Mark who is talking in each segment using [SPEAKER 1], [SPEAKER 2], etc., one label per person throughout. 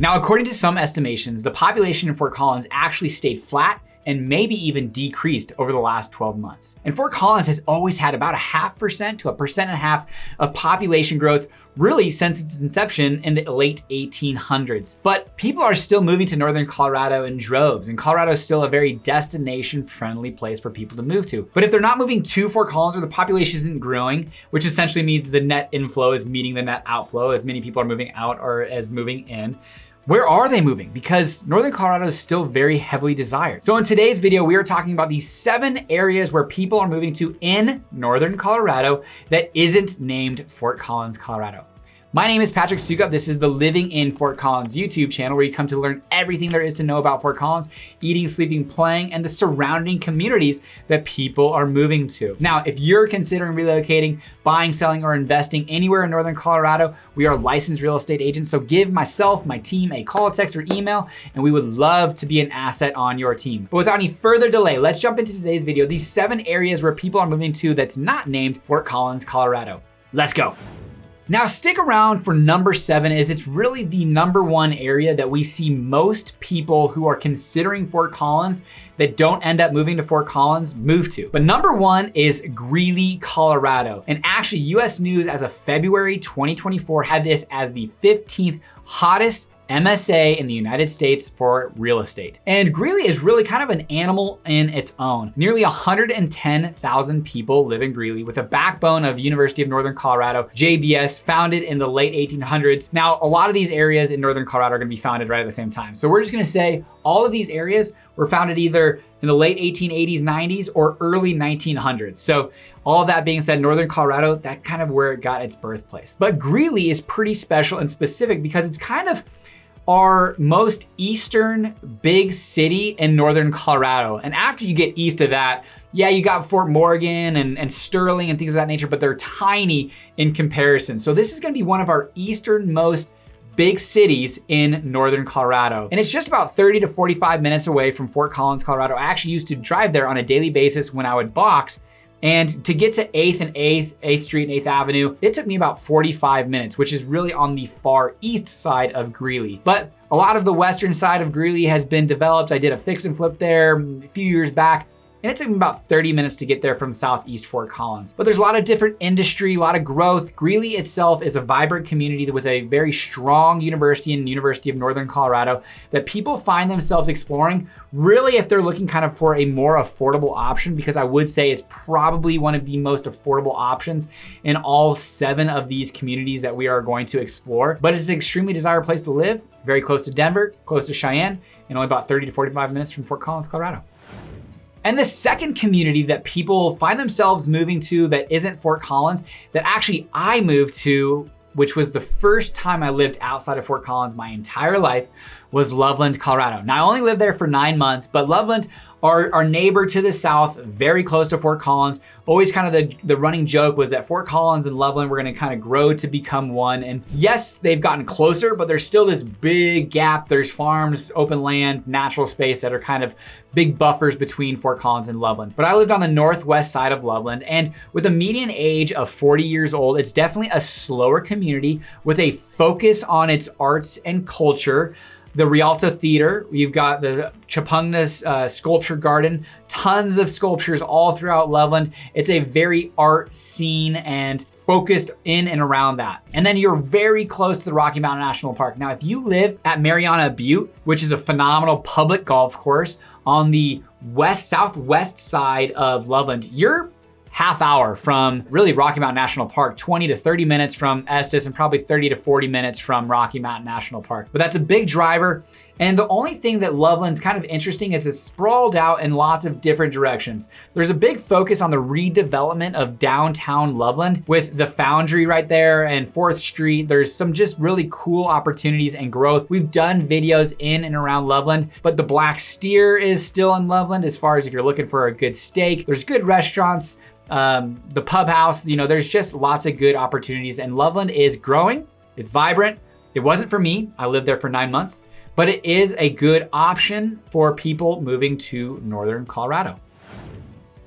[SPEAKER 1] Now, according to some estimations, the population in Fort Collins actually stayed flat and maybe even decreased over the last 12 months. And Fort Collins has always had about 0.5% to 1.5% of population growth really since its inception in the late 1800s. But people are still moving to northern Colorado in droves, and Colorado is still a very destination-friendly place for people to move to. But if they're not moving to Fort Collins or the population isn't growing, which essentially means the net inflow is meeting the net outflow as many people are moving out or as moving in, where are they moving? Because northern Colorado is still very heavily desired. So in today's video, we are talking about these 7 areas where people are moving to in northern Colorado that isn't named Fort Collins, Colorado. My name is Patrick Soukup. This is the Living in Fort Collins YouTube channel where you come to learn everything there is to know about Fort Collins, eating, sleeping, playing, and the surrounding communities that people are moving to. Now, if you're considering relocating, buying, selling, or investing anywhere in northern Colorado, we are licensed real estate agents. So give myself, my team a call, text, or email, and we would love to be an asset on your team. But without any further delay, let's jump into today's video. These 7 areas where people are moving to that's not named Fort Collins, Colorado. Let's go. Now stick around for number 7, as it's really the number 1 area that we see most people who are considering Fort Collins that don't end up moving to Fort Collins move to. But number 1 is Greeley, Colorado. And actually US News as of February 2024 had this as the 15th hottest MSA in the United States for real estate. And Greeley is really kind of an animal in its own. Nearly 110,000 people live in Greeley with a backbone of University of Northern Colorado, JBS, founded in the late 1800s. Now, a lot of these areas in Northern Colorado are gonna be founded right at the same time. So we're just gonna say all of these areas were founded either in the late 1880s, 90s, or early 1900s. So all of that being said, Northern Colorado, that's kind of where it got its birthplace. But Greeley is pretty special and specific because it's kind of our most eastern big city in northern Colorado. And after you get east of that, yeah, you got Fort Morgan and Sterling and things of that nature, but they're tiny in comparison. So this is gonna be one of our easternmost big cities in northern Colorado. And it's just about 30 to 45 minutes away from Fort Collins, Colorado. I actually used to drive there on a daily basis when I would box. And to get to 8th Street and 8th Avenue, it took me about 45 minutes, which is really on the far east side of Greeley. But a lot of the western side of Greeley has been developed. I did a fix and flip there a few years back, and it took me about 30 minutes to get there from southeast Fort Collins. But there's a lot of different industry, a lot of growth. Greeley itself is a vibrant community with a very strong university in University of Northern Colorado that people find themselves exploring, really if they're looking kind of for a more affordable option, because I would say it's probably one of the most affordable options in all 7 of these communities that we are going to explore. But it's an extremely desirable place to live, very close to Denver, close to Cheyenne, and only about 30 to 45 minutes from Fort Collins, Colorado. And the second community that people find themselves moving to that isn't Fort Collins, that actually I moved to, which was the first time I lived outside of Fort Collins my entire life, was Loveland, Colorado. Now I only lived there for 9 months, but Loveland, our neighbor to the south, very close to Fort Collins. Always kind of the running joke was that Fort Collins and Loveland were gonna kind of grow to become one. And yes, they've gotten closer, but there's still this big gap. There's farms, open land, natural space that are kind of big buffers between Fort Collins and Loveland. But I lived on the northwest side of Loveland, and with a median age of 40 years old, it's definitely a slower community with a focus on its arts and culture. The Rialto Theater, you've got the Chapungnas Sculpture Garden, tons of sculptures all throughout Loveland. It's a very art scene and focused in and around that. And then you're very close to the Rocky Mountain National Park. Now, if you live at Mariana Butte, which is a phenomenal public golf course on the southwest side of Loveland, you're half hour from really Rocky Mountain National Park, 20 to 30 minutes from Estes, and probably 30 to 40 minutes from Rocky Mountain National Park. But that's a big driver. And the only thing that Loveland's kind of interesting is it's sprawled out in lots of different directions. There's a big focus on the redevelopment of downtown Loveland with the Foundry right there and 4th Street. There's some just really cool opportunities and growth. We've done videos in and around Loveland, but the Black Steer is still in Loveland as far as if you're looking for a good steak. There's good restaurants. The pub house, there's just lots of good opportunities, and Loveland is growing. It's vibrant. It wasn't for me. I lived there for 9 months, but it is a good option for people moving to northern Colorado.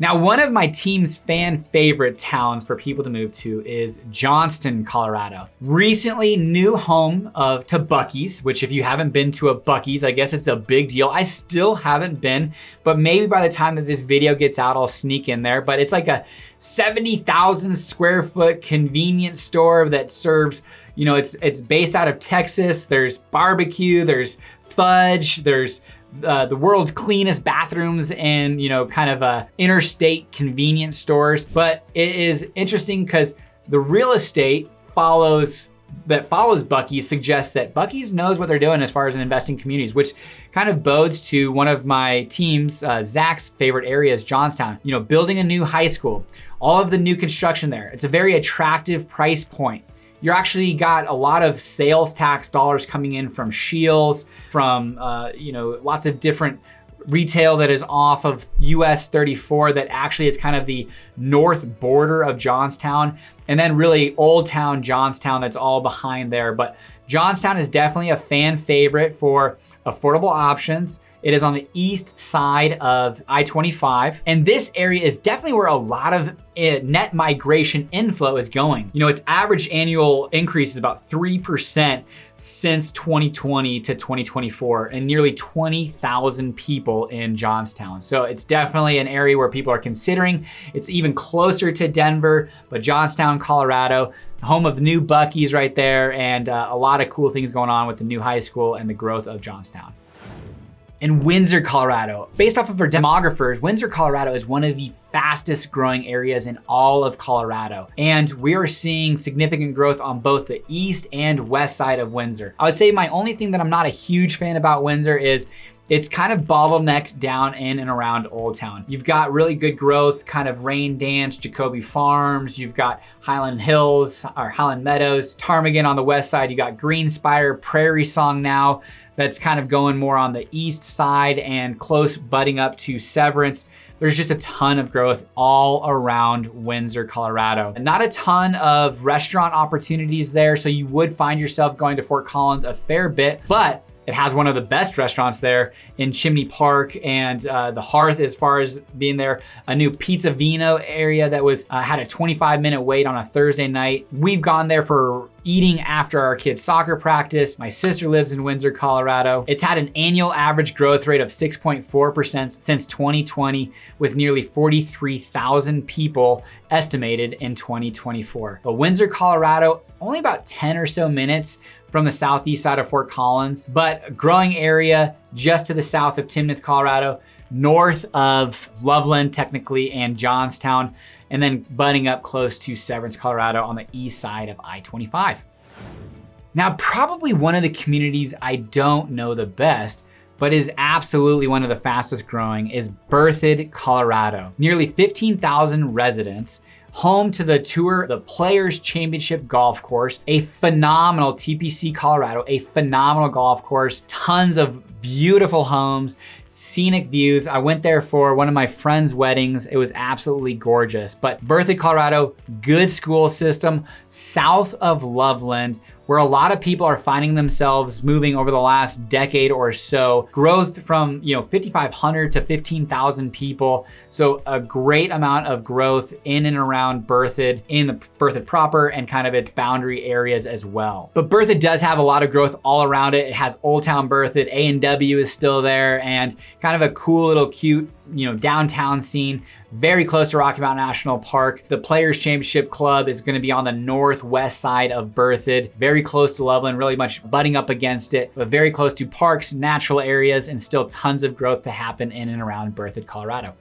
[SPEAKER 1] Now, one of my team's fan favorite towns for people to move to is Johnstown, Colorado. Recently, new home to Buc-ee's, which if you haven't been to a Buc-ee's, I guess it's a big deal. I still haven't been, but maybe by the time that this video gets out, I'll sneak in there. But it's like a 70,000 square foot convenience store that serves, it's based out of Texas. There's barbecue, there's fudge, there's the world's cleanest bathrooms and kind of interstate convenience stores. But it is interesting because the real estate follows Buc-ee's suggests that Buc-ee's knows what they're doing as far as investing communities, which kind of bodes to one of my team's, Zach's favorite areas, Johnstown. Building a new high school, all of the new construction there. It's a very attractive price point. You're actually got a lot of sales tax dollars coming in from Shields, from lots of different retail that is off of US 34 that actually is kind of the north border of Johnstown. And then really Old Town Johnstown that's all behind there. But Johnstown is definitely a fan favorite for affordable options. It is on the east side of I-25. And this area is definitely where a lot of net migration inflow is going. Its average annual increase is about 3% since 2020 to 2024, and nearly 20,000 people in Johnstown. So it's definitely an area where people are considering. It's even closer to Denver, but Johnstown, Colorado, home of new Buc-ee's right there, and a lot of cool things going on with the new high school and the growth of Johnstown. In Windsor, Colorado, based off of our demographers, Windsor, Colorado is one of the fastest growing areas in all of Colorado. And we are seeing significant growth on both the east and west side of Windsor. I would say my only thing that I'm not a huge fan about Windsor is it's kind of bottlenecked down in and around Old Town. You've got really good growth, kind of Rain Dance, Jacoby Farms. You've got Highland Hills or Highland Meadows, Ptarmigan on the west side. You got Greenspire, Prairie Song now. That's kind of going more on the east side and close butting up to Severance. There's just a ton of growth all around Windsor, Colorado. Not a ton of restaurant opportunities there, so you would find yourself going to Fort Collins a fair bit, but it has one of the best restaurants there in Chimney Park and the Hearth as far as being there. A new Pizza Vino area that was had a 25-minute wait on a Thursday night. We've gone there for eating after our kids' soccer practice. My sister lives in Windsor, Colorado. It's had an annual average growth rate of 6.4% since 2020, with nearly 43,000 people estimated in 2024. But Windsor, Colorado, only about 10 or so minutes from the southeast side of Fort Collins, but a growing area just to the south of Timnath, Colorado, north of Loveland technically and Johnstown, and then butting up close to Severance, Colorado on the east side of I-25. Now, probably one of the communities I don't know the best, but is absolutely one of the fastest growing is Berthoud, Colorado. Nearly 15,000 residents, home to the Players Championship Golf Course, a phenomenal TPC Colorado, a phenomenal golf course, tons of beautiful homes, scenic views. I went there for one of my friend's weddings. It was absolutely gorgeous. But Berthoud, Colorado, good school system, south of Loveland, where a lot of people are finding themselves moving over the last decade or so. Growth from 5,500 to 15,000 people. So a great amount of growth in and around Berthoud, in the Berthoud proper and kind of its boundary areas as well. But Berthoud does have a lot of growth all around it. It has Old Town Berthoud, A&W is still there, and kind of a cool little cute downtown scene, very close to Rocky Mountain National Park. The Players Championship Club is going to be on the northwest side of Berthoud, very close to Loveland, really much butting up against it, but very close to parks, natural areas, and still tons of growth to happen in and around Berthoud, Colorado.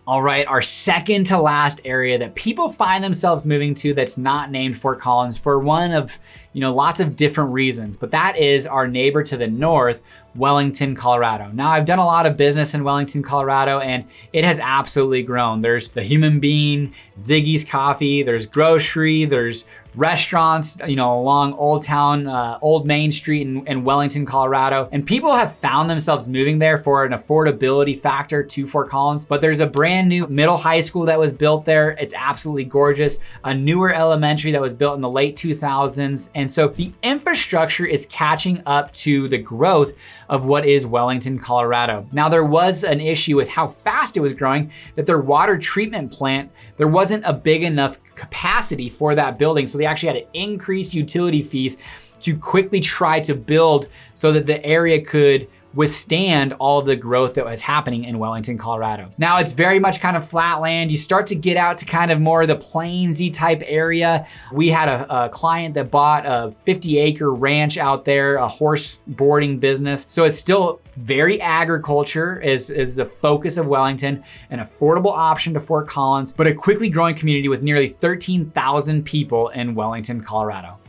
[SPEAKER 1] All right, our second to last area that people find themselves moving to that's not named Fort Collins for one of lots of different reasons, but that is our neighbor to the north, Wellington, Colorado. Now, I've done a lot of business in Wellington, Colorado, and it has absolutely grown. There's the Human Bean, Ziggy's Coffee, there's grocery, there's restaurants, along Old Town, Old Main Street in Wellington, Colorado. And people have found themselves moving there for an affordability factor to Fort Collins. But there's a brand new middle high school that was built there. It's absolutely gorgeous. A newer elementary that was built in the late 2000s. And so the infrastructure is catching up to the growth of what is Wellington, Colorado. Now, there was an issue with how fast it was growing, that their water treatment plant, there wasn't a big enough capacity for that building. So they actually had to increase utility fees to quickly try to build so that the area could withstand all of the growth that was happening in Wellington, Colorado. Now it's very much kind of flat land. You start to get out to kind of more of the plainsy type area. We had a client that bought a 50-acre ranch out there, a horse boarding business. So it's still very agriculture is the focus of Wellington, an affordable option to Fort Collins, but a quickly growing community with nearly 13,000 people in Wellington, Colorado.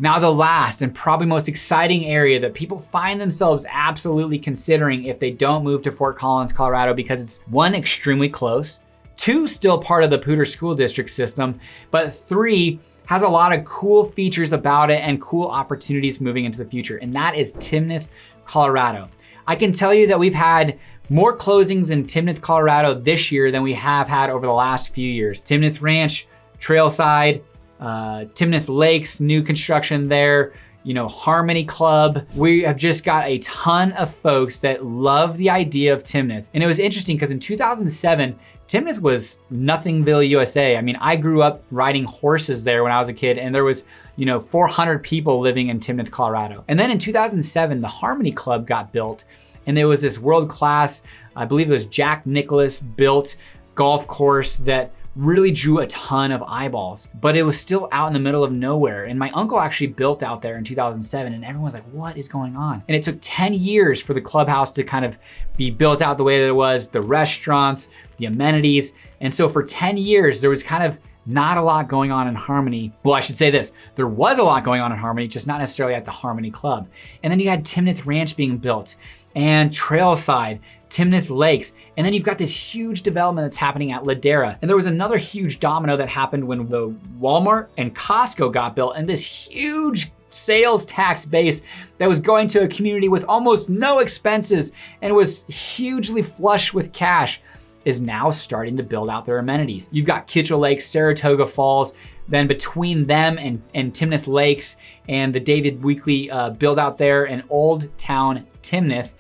[SPEAKER 1] Now, the last and probably most exciting area that people find themselves absolutely considering if they don't move to Fort Collins, Colorado, because it's one, extremely close, two, still part of the Poudre School District system, but three, has a lot of cool features about it and cool opportunities moving into the future, and that is Timnath, Colorado. I can tell you that we've had more closings in Timnath, Colorado this year than we have had over the last few years. Timnath Ranch, Trailside, Timnath Lakes, new construction there, Harmony Club. We have just got a ton of folks that love the idea of Timnath. And it was interesting because in 2007, Timnath was Nothingville, USA. I mean, I grew up riding horses there when I was a kid, and there was, 400 people living in Timnath, Colorado. And then in 2007, the Harmony Club got built, and there was this world-class, I believe it was Jack Nicklaus built golf course that really drew a ton of eyeballs, but it was still out in the middle of nowhere. And my uncle actually built out there in 2007, and everyone was like, what is going on? And it took 10 years for the clubhouse to kind of be built out the way that it was, the restaurants, the amenities. And so for 10 years, there was kind of not a lot going on in Harmony. Well, I should say this, there was a lot going on in Harmony, just not necessarily at the Harmony Club. And then you had Timnath Ranch being built, and Trailside, Timnath Lakes, and then you've got this huge development that's happening at Ladera. And there was another huge domino that happened when the Walmart and Costco got built, and this huge sales tax base that was going to a community with almost no expenses and was hugely flush with cash is now starting to build out their amenities. You've got Kitchell Lake, Saratoga Falls, then between them and Timnath Lakes and the David Weekley build out there in Old Town Timnath,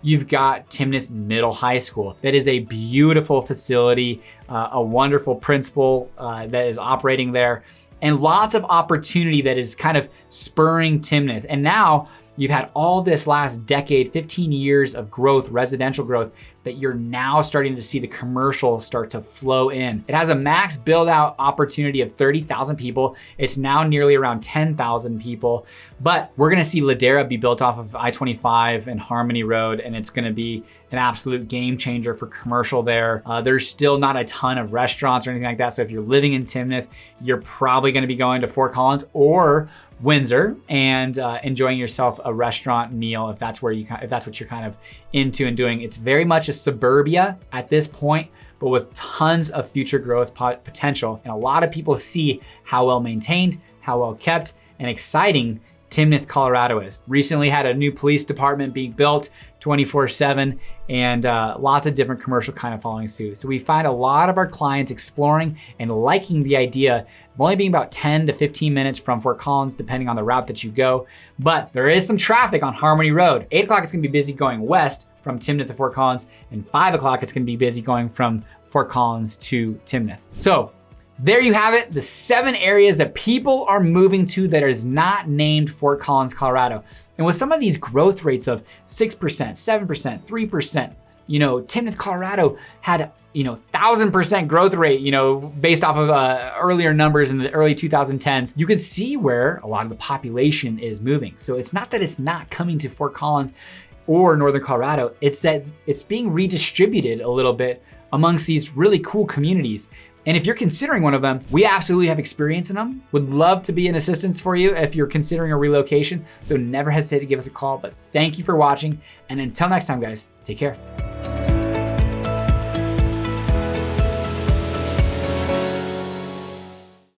[SPEAKER 1] you've got Timnath Middle High School. That is a beautiful facility, a wonderful principal that is operating there, and lots of opportunity that is kind of spurring Timnath. And now you've had all this last decade, 15 years of growth, residential growth, that you're now starting to see the commercial start to flow in. It has a max build out opportunity of 30,000 people. It's now nearly around 10,000 people, but we're gonna see Ladera be built off of I-25 and Harmony Road, and it's gonna be an absolute game changer for commercial there. There's still not a ton of restaurants or anything like that, so if you're living in Timnath, you're probably gonna be going to Fort Collins or Windsor and enjoying yourself a restaurant meal if that's what you're kind of into and doing. It's very much a suburbia at this point, but with tons of future growth potential. And a lot of people see how well maintained, how well kept, and exciting Timnath, Colorado is. Recently had a new police department being built 24/7, and lots of different commercial kind of following suit. So we find a lot of our clients exploring and liking the idea of only being about 10 to 15 minutes from Fort Collins, depending on the route that you go. But there is some traffic on Harmony Road. 8 o'clock it's gonna be busy going west from Timnath to Fort Collins, and 5 o'clock it's gonna be busy going from Fort Collins to Timnath. So there you have it, the 7 areas that people are moving to that is not named Fort Collins, Colorado. And with some of these growth rates of 6%, 7%, 3%, Timnath, Colorado had 1,000% growth rate, based off of earlier numbers in the early 2010s. You can see where a lot of the population is moving. So it's not that it's not coming to Fort Collins or Northern Colorado, it's that it's being redistributed a little bit amongst these really cool communities. And if you're considering one of them, we absolutely have experience in them. Would love to be an assistance for you if you're considering a relocation. So never hesitate to give us a call, but thank you for watching. And until next time, guys, take care.